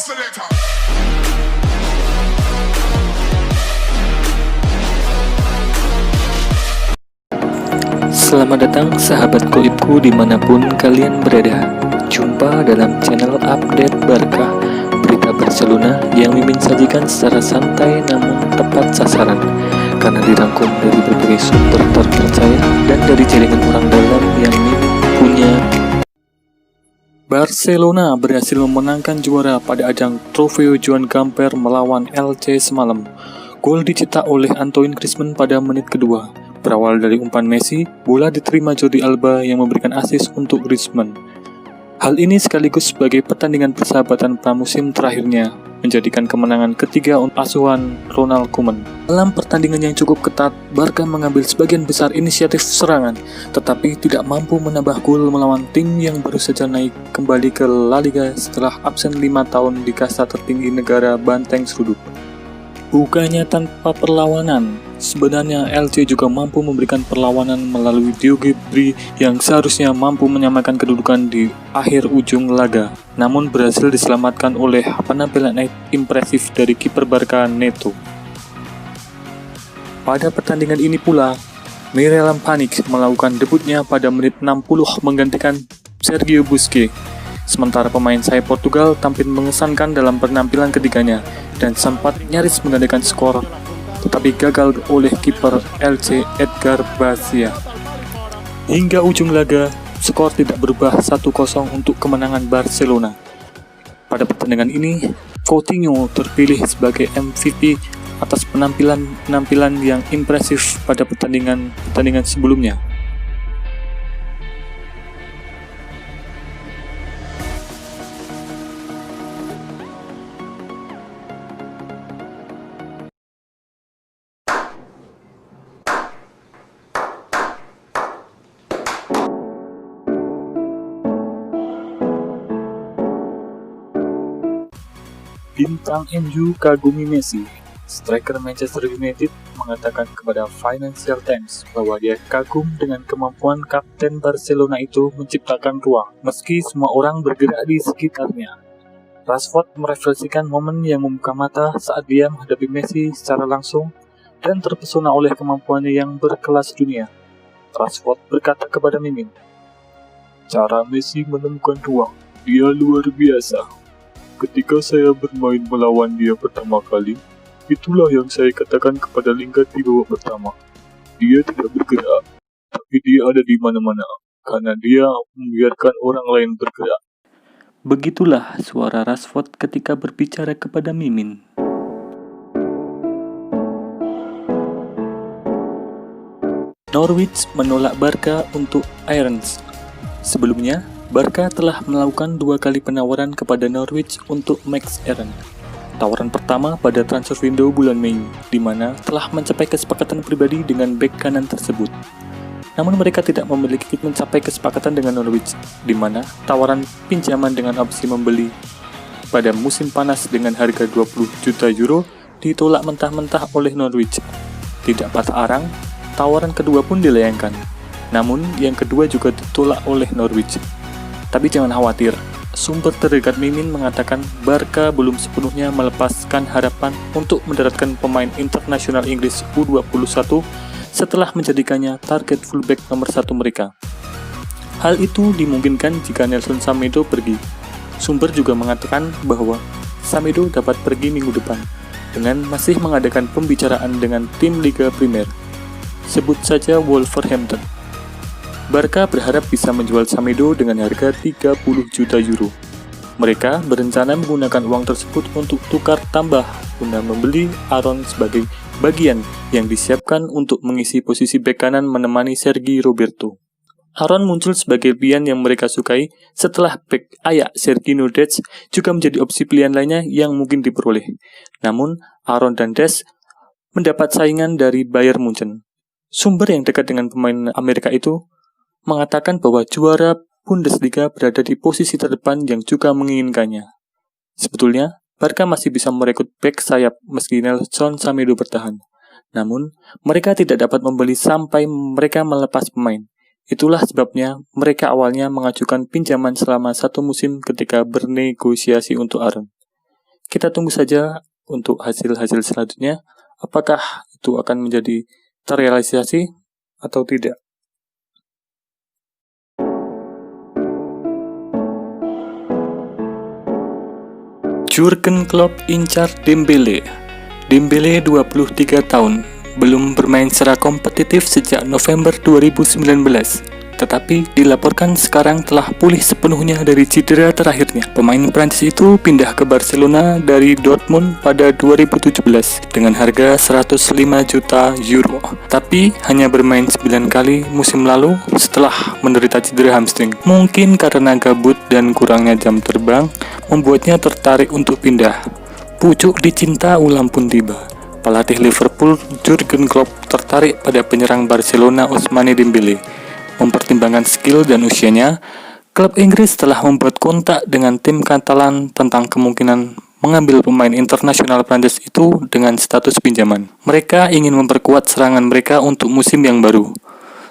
Selamat datang sahabat goibku dimanapun kalian berada. Jumpa dalam channel update Barca, berita Barcelona yang Mimin sajikan secara santai namun tepat sasaran, karena dirangkum dari berbagai sumber terpercaya dan dari jaringan orang dalam yang Mimin punya. Barcelona berhasil memenangkan juara pada ajang Trofeo Joan Gamper melawan Elche semalam. Gol dicetak oleh Antoine Griezmann pada menit kedua. Berawal dari umpan Messi, bola diterima Jordi Alba yang memberikan assist untuk Griezmann. Hal ini sekaligus sebagai pertandingan persahabatan pramusim terakhirnya, menjadikan kemenangan ketiga untuk asuhan Ronald Koeman. Dalam pertandingan yang cukup ketat, Barca mengambil sebagian besar inisiatif serangan, tetapi tidak mampu menambah gol melawan tim yang baru saja naik kembali ke La Liga setelah absen 5 tahun di kasta tertinggi negara Banteng Seruduk. Bukannya tanpa perlawanan, sebenarnya Elche juga mampu memberikan perlawanan melalui Diogo Bri yang seharusnya mampu menyamakan kedudukan di akhir ujung laga, namun berhasil diselamatkan oleh penampilan impresif dari kiper Barca Neto. Pada pertandingan ini pula, Miralem Pjanic melakukan debutnya pada menit 60 menggantikan Sergio Busquets. Sementara pemain sayap Portugal tampil mengesankan dalam penampilan ketiganya dan sempat nyaris menggandakan skor, tetapi gagal oleh kiper Elche Edgar Bacia. Hingga ujung laga, skor tidak berubah 1-0 untuk kemenangan Barcelona. Pada pertandingan ini, Coutinho terpilih sebagai MVP atas penampilan yang impresif pada pertandingan sebelumnya. Bintang MU kagumi Messi. Striker Manchester United mengatakan kepada Financial Times bahwa dia kagum dengan kemampuan kapten Barcelona itu menciptakan ruang meski semua orang bergerak di sekitarnya. Rashford merefleksikan momen yang membuka mata saat dia menghadapi Messi secara langsung dan terpesona oleh kemampuannya yang berkelas dunia. Rashford berkata kepada Mimin, "Cara Messi menemukan ruang, dia luar biasa. Ketika saya bermain melawan dia pertama kali, itulah yang saya katakan kepada Lingard di babak pertama. Dia tidak bergerak, tapi dia ada di mana-mana, karena dia membiarkan orang lain bergerak." Begitulah suara Rashford ketika berbicara kepada Mimin. Norwich menolak Barca untuk Aarons. Sebelumnya, Barca telah melakukan 2 kali penawaran kepada Norwich untuk Max Aarons. Tawaran pertama pada transfer window bulan Mei, di mana telah mencapai kesepakatan pribadi dengan bek kanan tersebut. Namun mereka tidak memiliki mencapai kesepakatan dengan Norwich, di mana tawaran pinjaman dengan opsi membeli pada musim panas dengan harga 20 juta euro ditolak mentah-mentah oleh Norwich. Tidak patah arang, tawaran kedua pun dilayangkan. Namun yang kedua juga ditolak oleh Norwich. Tapi jangan khawatir, sumber terdekat Mimin mengatakan Barca belum sepenuhnya melepaskan harapan untuk mendaratkan pemain internasional Inggris U21 setelah menjadikannya target fullback nomor 1 mereka. Hal itu dimungkinkan jika Nelson Semedo pergi. Sumber juga mengatakan bahwa Semedo dapat pergi minggu depan, dengan masih mengadakan pembicaraan dengan tim Liga Primer. Sebut saja Wolverhampton. Barca berharap bisa menjual Semedo dengan harga 30 juta euro. Mereka berencana menggunakan uang tersebut untuk tukar tambah guna membeli Aaron sebagai bagian yang disiapkan untuk mengisi posisi bek kanan menemani Sergi Roberto. Aaron muncul sebagai pilihan yang mereka sukai setelah bek Ajax Serginho Dest juga menjadi opsi pilihan lainnya yang mungkin diperoleh. Namun, Aaron dan Dest mendapat saingan dari Bayern Munchen. Sumber yang dekat dengan pemain Amerika itu mengatakan bahwa juara Bundesliga berada di posisi terdepan yang juga menginginkannya. Sebetulnya, Barca masih bisa merekrut bek sayap meski Nelson Semedo bertahan. Namun, mereka tidak dapat membeli sampai mereka melepas pemain. Itulah sebabnya mereka awalnya mengajukan pinjaman selama 1 musim ketika bernegosiasi untuk Aaron. Kita tunggu saja untuk hasil-hasil selanjutnya, apakah itu akan menjadi terrealisasi atau tidak. Jurgen Klopp incar Dembele. Dembele 23 tahun, belum bermain secara kompetitif sejak November 2019. Tetapi dilaporkan sekarang telah pulih sepenuhnya dari cedera terakhirnya. Pemain Prancis itu pindah ke Barcelona dari Dortmund pada 2017 dengan harga 105 juta euro. Tapi hanya bermain 9 kali musim lalu setelah menderita cedera hamstring. Mungkin karena gabut dan kurangnya jam terbang membuatnya tertarik untuk pindah. Pucuk dicinta ulam pun tiba. Pelatih Liverpool Jurgen Klopp tertarik pada penyerang Barcelona Ousmane Dembele. Mempertimbangkan skill dan usianya, klub Inggris telah membuat kontak dengan tim Katalan tentang kemungkinan mengambil pemain internasional Prancis itu dengan status pinjaman. Mereka ingin memperkuat serangan mereka untuk musim yang baru.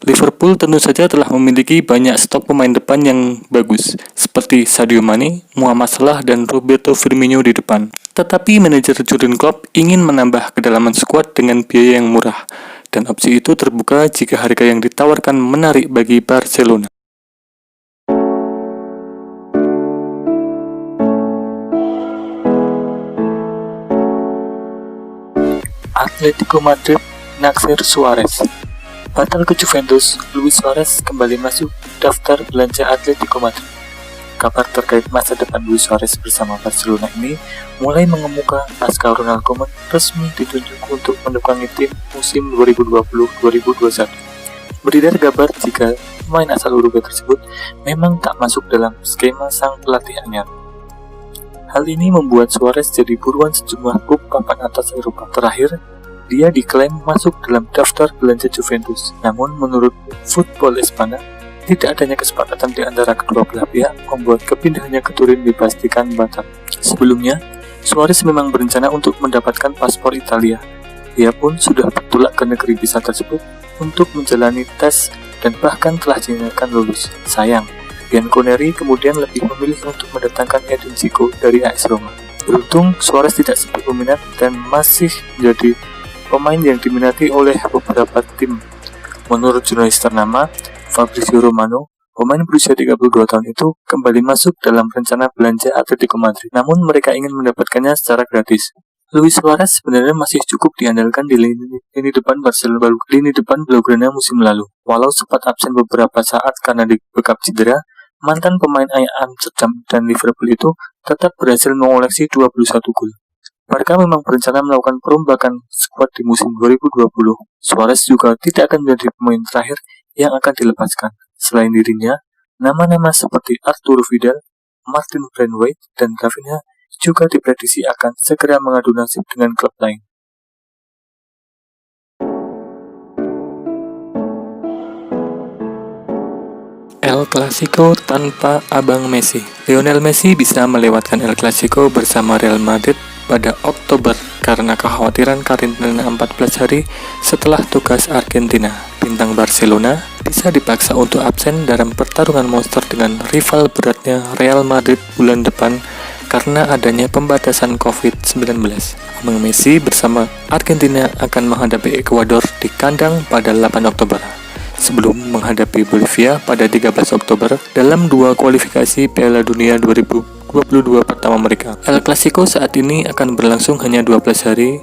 Liverpool tentu saja telah memiliki banyak stok pemain depan yang bagus, seperti Sadio Mane, Mohamed Salah, dan Roberto Firmino di depan. Tetapi manajer Jurgen Klopp ingin menambah kedalaman skuad dengan biaya yang murah, dan opsi itu terbuka jika harga yang ditawarkan menarik bagi Barcelona. Atletico Madrid naksir Suarez. Batal ke Juventus, Luis Suarez kembali masuk daftar belanja Atletico Madrid. Kabar terkait masa depan Luis Suarez bersama Barcelona ini mulai mengemuka pasca Ronald Koeman resmi ditunjuk untuk mendukangi tim musim 2020-2021. Beredar kabar jika pemain asal Uruguay tersebut memang tak masuk dalam skema sang pelatih anyar. Hal ini membuat Suarez jadi buruan sejumlah klub papan atas Eropa. Terakhir, dia diklaim masuk dalam daftar belanja Juventus. Namun menurut Football Espana, tidak adanya kesepakatan di antara kedua belah pihak membuat kepindahannya ke Turin dipastikan batal. Sebelumnya, Suarez memang berencana untuk mendapatkan paspor Italia. Ia pun sudah bertolak ke negeri bisa tersebut untuk menjalani tes dan bahkan telah dinyatakan lulus. Sayang, Bianconeri kemudian lebih memilih untuk mendatangkan Edin Dzeko dari AS Roma. Beruntung, Suarez tidak sempat berminat dan masih menjadi pemain yang diminati oleh beberapa tim. Menurut jurnalis ternama Fabrizio Romano, pemain berusia 32 tahun itu kembali masuk dalam rencana belanja Atletico Madrid, namun mereka ingin mendapatkannya secara gratis. Luis Suarez sebenarnya masih cukup diandalkan di lini depan Barcelona, lini depan Blaugrana musim lalu. Walau sempat absen beberapa saat karena dibekap cedera, mantan pemain Amsterdam dan Liverpool itu tetap berhasil mengoleksi 21 gol. Barca memang berencana melakukan perombakan skuad di musim 2020. Suarez juga tidak akan menjadi pemain terakhir yang akan dilepaskan. Selain dirinya, nama-nama seperti Arturo Vidal, Martin Braithwaite, dan Rafinha juga diprediksi akan segera mengadu nasib dengan klub lain. El Clasico tanpa Abang Messi. Lionel Messi bisa melewatkan El Clasico bersama Real Madrid pada Oktober karena kekhawatiran karantina 14 hari setelah tugas Argentina. Bintang Barcelona bisa dipaksa untuk absen dalam pertarungan monster dengan rival beratnya Real Madrid bulan depan karena adanya pembatasan COVID-19. Abang Messi bersama Argentina akan menghadapi Ekuador di kandang pada 8 Oktober. Sebelum menghadapi Bolivia pada 13 Oktober dalam dua kualifikasi Piala Dunia 2022 pertama mereka. El Clasico saat ini akan berlangsung hanya 12 hari,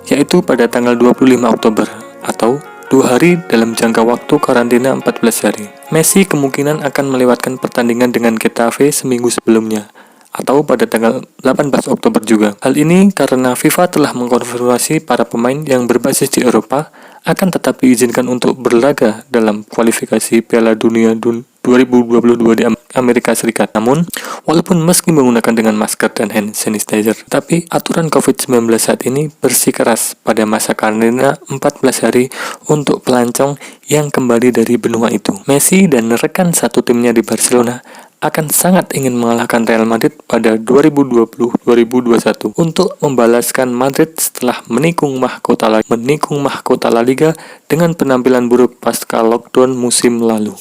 yaitu pada tanggal 25 Oktober, atau 2 hari dalam jangka waktu karantina 14 hari. Messi kemungkinan akan melewatkan pertandingan dengan Getafe seminggu sebelumnya, atau pada tanggal 18 Oktober juga. Hal ini karena FIFA telah mengkonfirmasi para pemain yang berbasis di Eropa akan tetap diizinkan untuk berlaga dalam kualifikasi Piala Dunia 2022 di Amerika Serikat. Namun, walaupun meski menggunakan dengan masker dan hand sanitizer, tapi aturan COVID-19 saat ini bersikeras pada masa karantina 14 hari untuk pelancong yang kembali dari benua itu. Messi dan rekan satu timnya di Barcelona akan sangat ingin mengalahkan Real Madrid pada 2020-2021 untuk membalaskan Madrid setelah menikung mahkota La Liga dengan penampilan buruk pasca lockdown musim lalu.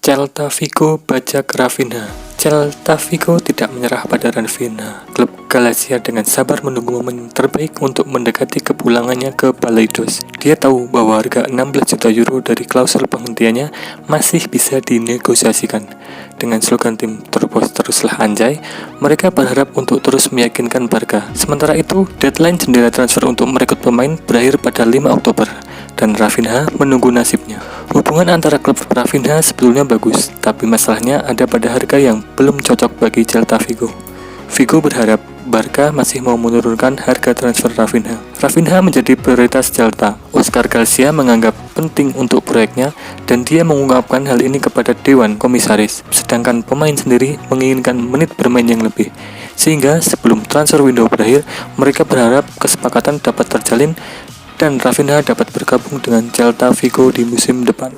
Celta Vigo bajak Rafinha. Celta Vigo tidak menyerah pada Rafinha. Klub Galacia dengan sabar menunggu momen terbaik untuk mendekati kepulangannya ke Balaidos. Dia tahu bahwa harga 16 juta euro dari klausul penghentiannya masih bisa dinegosiasikan. Dengan slogan tim "Terus teruslah anjay", mereka berharap untuk terus meyakinkan Barca. Sementara itu, deadline jendela transfer untuk merekrut pemain berakhir pada 5 Oktober. Dan Rafinha menunggu nasibnya. Hubungan antara klub Rafinha sebetulnya bagus, tapi masalahnya ada pada harga yang belum cocok bagi Celta Vigo. Vigo berharap Barca masih mau menurunkan harga transfer Rafinha. Rafinha menjadi prioritas Celta. Oscar Garcia menganggap penting untuk proyeknya dan dia mengungkapkan hal ini kepada Dewan Komisaris. Sedangkan pemain sendiri menginginkan menit bermain yang lebih. Sehingga sebelum transfer window berakhir, mereka berharap kesepakatan dapat terjalin dan Rafinha dapat bergabung dengan Celta Vigo di musim depan.